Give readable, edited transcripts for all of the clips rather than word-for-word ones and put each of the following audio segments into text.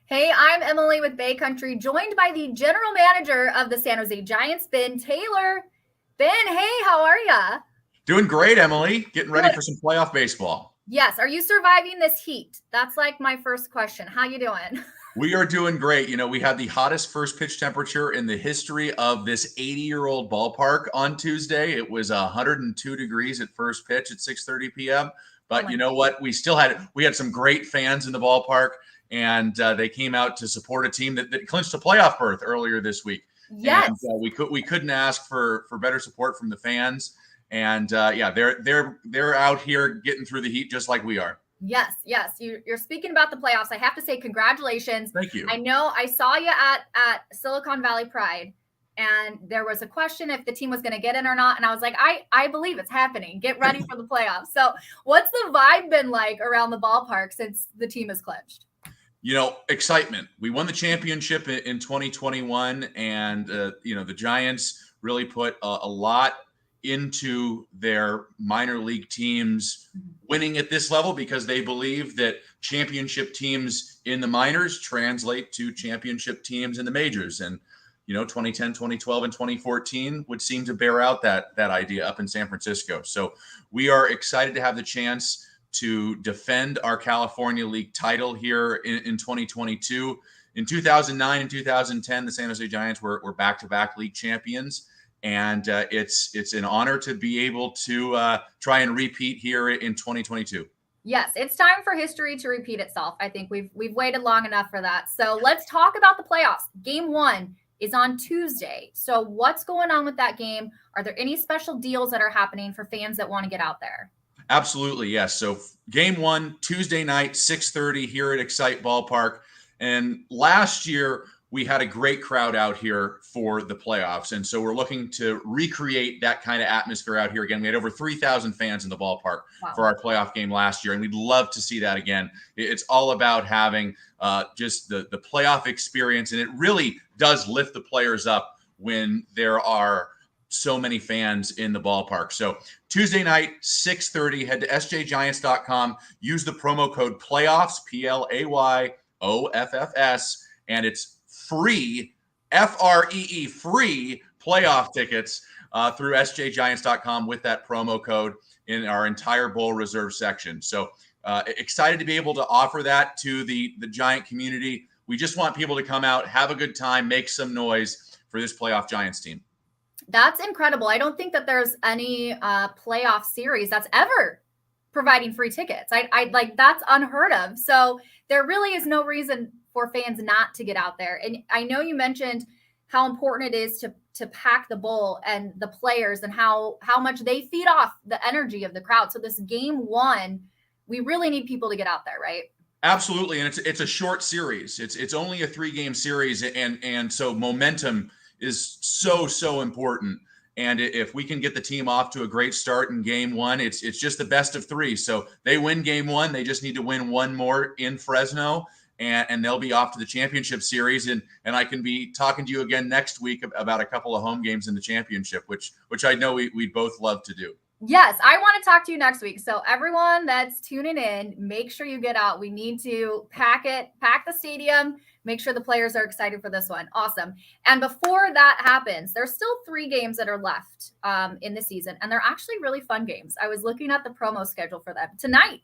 Hey, I'm Emily with Bay Country, joined by the general manager of the San Jose Giants, Ben Taylor. Ben, hey, how are ya? Doing great, Emily. Getting ready Good. for some playoff baseball. Yes, are you surviving this heat? That's like my first question. How you doing? We are doing great. We had the hottest first pitch temperature in the history of this 80-year-old ballpark on Tuesday. It was 102 degrees at first pitch at 6:30 p.m. Oh But my. you know what? We had some great fans in the ballpark, and they came out to support a team that clinched a playoff berth earlier this week. And Yes. we couldn't ask for better support from the fans. And yeah, they're out here getting through the heat just like we are. Yes. You're speaking about the playoffs. I have to say congratulations. Thank you. I know I saw you at Silicon Valley Pride, and there was a question if the team was going to get in or not, and I was like, I believe it's happening. Get ready for the playoffs. So, what's the vibe been like around the ballpark since the team is clinched? Excitement. We won the championship in 2021, and the Giants really put a lot into their minor league teams winning at this level because they believe that championship teams in the minors translate to championship teams in the majors. And 2010, 2012, and 2014 would seem to bear out that idea up in San Francisco. So we are excited to have the chance to defend our California League title here in 2022. In 2009 and 2010, the San Jose Giants were back-to-back league champions, and it's an honor to be able to try and repeat here in 2022. Yes, it's time for history to repeat itself. I think we've waited long enough for that. So let's talk about the playoffs. Game 1 is on Tuesday. So what's going on with that game? Are there any special deals that are happening for fans that want to get out there? Absolutely, yes. So game 1, Tuesday night, 6:30 here at Excite Ballpark. And last year, we had a great crowd out here for the playoffs. And so we're looking to recreate that kind of atmosphere out here again. We had over 3,000 fans in the ballpark for our playoff game last year, and we'd love to see that again. It's all about having just the playoff experience, and it really does lift the players up when there are so many fans in the ballpark. So Tuesday night, 6:30, head to sjgiants.com, use the promo code PLAYOFFS, PLAYOFFS, and it's free, FREE, free playoff tickets through sjgiants.com with that promo code in our entire bowl reserve section. So excited to be able to offer that to the Giant community. We just want people to come out, have a good time, make some noise for this playoff Giants team. That's incredible. I don't think that there's any playoff series that's ever providing free tickets. I like that's unheard of. So there really is no reason for fans not to get out there. And I know you mentioned how important it is to pack the bowl and the players and how much they feed off the energy of the crowd. So this game 1, we really need people to get out there, right? Absolutely, and it's a short series. It's only a 3-game series, and so momentum is so important. And if we can get the team off to a great start in game 1, it's just the best of 3. So they win game 1, they just need to win one more in Fresno, and they'll be off to the championship series. And I can be talking to you again next week about a couple of home games in the championship, which I know we'd both love to do. Yes, I want to talk to you next week. So everyone that's tuning in, make sure you get out. We need to pack the stadium, make sure the players are excited for this one. Awesome. And before that happens, there's still 3 games that are left in the season, and they're actually really fun games. I was looking at the promo schedule for them. Tonight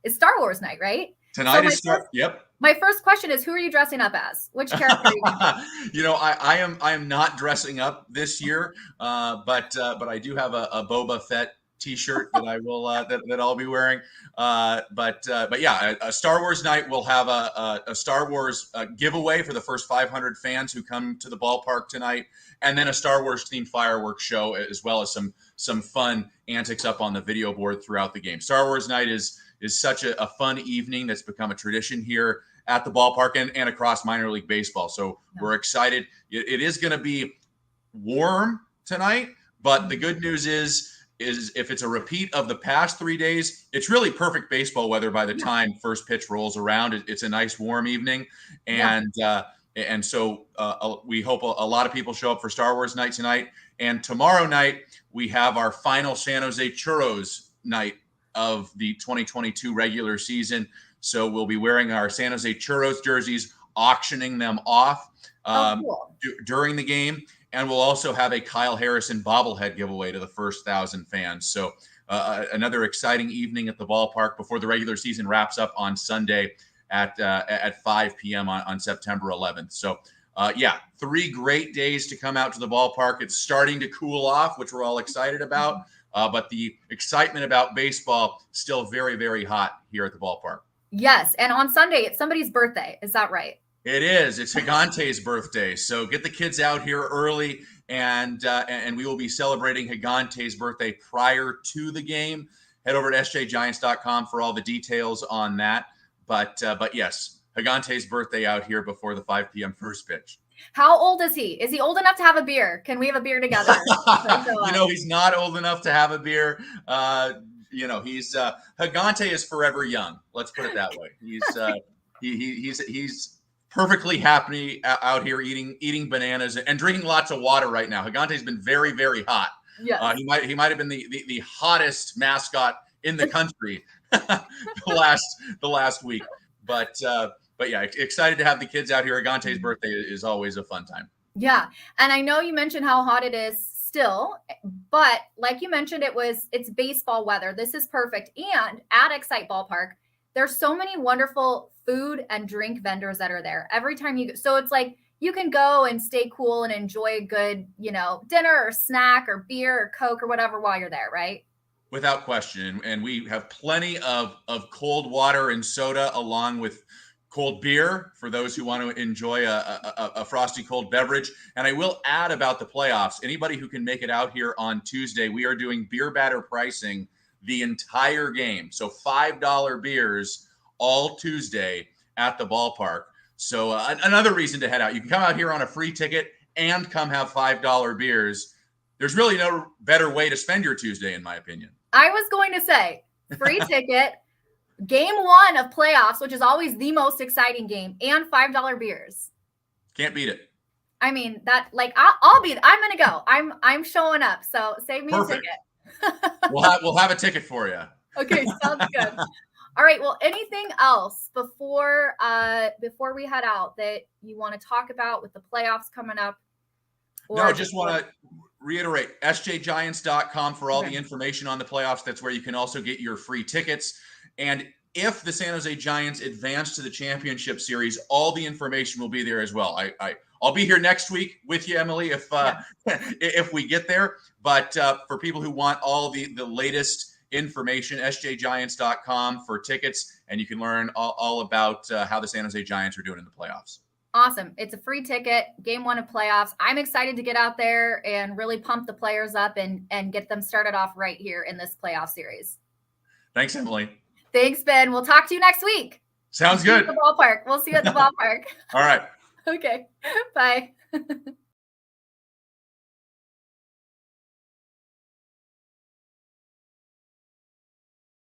is Star Wars night, right? Tonight is Yep. My first question is, who are you dressing up as? Which character are you I am not dressing up this year, but I do have a Boba Fett T-shirt that I will that I'll be wearing. But yeah, a Star Wars night. We'll have a Star Wars giveaway for the first 500 fans who come to the ballpark tonight, and then a Star Wars themed fireworks show, as well as some fun antics up on the video board throughout the game. Star Wars night is such a fun evening that's become a tradition here at the ballpark and across minor league baseball. So we're excited. It is going to be warm tonight, but the good news is if it's a repeat of the past 3 days, it's really perfect baseball weather by the time first pitch rolls around. It's a nice warm evening. And so we hope a lot of people show up for Star Wars night tonight. And tomorrow night, we have our final San Jose Churros night of the 2022 regular season. So we'll be wearing our San Jose Churros jerseys auctioning them off Cool. during the game. And we'll also have a Kyle Harrison bobblehead giveaway to the first 1,000 fans. So another exciting evening at the ballpark before the regular season wraps up on Sunday at 5 p.m. on September 11th. So, 3 great days to come out to the ballpark. It's starting to cool off, which we're all excited about. But the excitement about baseball still very, very hot here at the ballpark. Yes. And on Sunday, it's somebody's birthday. Is that right? It is. It's Higante's birthday. So get the kids out here early, and we will be celebrating Higante's birthday prior to the game. Head over to sjgiants.com for all the details on that. But yes, Higante's birthday out here before the 5 p.m. first pitch. How old is he? Is he old enough to have a beer? Can we have a beer together? He's not old enough to have a beer. He's Higante is forever young. Let's put it that way. He's perfectly happy out here eating bananas and drinking lots of water right now. Higante's been very, very hot. Yeah. He might have been the hottest mascot in the country the last week. But yeah, excited to have the kids out here. Higante's birthday is always a fun time. Yeah. And I know you mentioned how hot it is still, but like you mentioned, it's baseball weather. This is perfect. And at Excite Ballpark, there's so many wonderful food and drink vendors that are there every time you go. So it's like you can go and stay cool and enjoy a good, dinner or snack or beer or Coke or whatever while you're there, right? Without question. And we have plenty of cold water and soda along with cold beer for those who want to enjoy a frosty cold beverage. And I will add about the playoffs. Anybody who can make it out here on Tuesday, we are doing beer batter pricing the entire game. So $5 beers all Tuesday at the ballpark. So another reason to head out. You can come out here on a free ticket and come have $5 beers. There's really no better way to spend your Tuesday, in my opinion. I was going to say free ticket, game 1 of playoffs, which is always the most exciting game, and $5 beers. Can't beat it. I mean, I'm going to go. I'm showing up. So save me Perfect. a ticket. We'll have a ticket for you. Okay, sounds good. All right. Well, anything else before we head out that you want to talk about with the playoffs coming up? No, just want to reiterate sjgiants.com for all the information on the playoffs. That's where you can also get your free tickets. And if the San Jose Giants advance to the championship series, all the information will be there as well. I'll be here next week with you, Emily, if we get there. But for people who want all the latest information, sjgiants.com for tickets, and you can learn all about how the San Jose Giants are doing in the playoffs. Awesome. It's a free ticket, game 1 of playoffs. I'm excited to get out there and really pump the players up and get them started off right here in this playoff series. Thanks, Emily. Thanks, Ben. We'll talk to you next week. Sounds good. We'll see you at the ballpark. All right. Okay. Bye.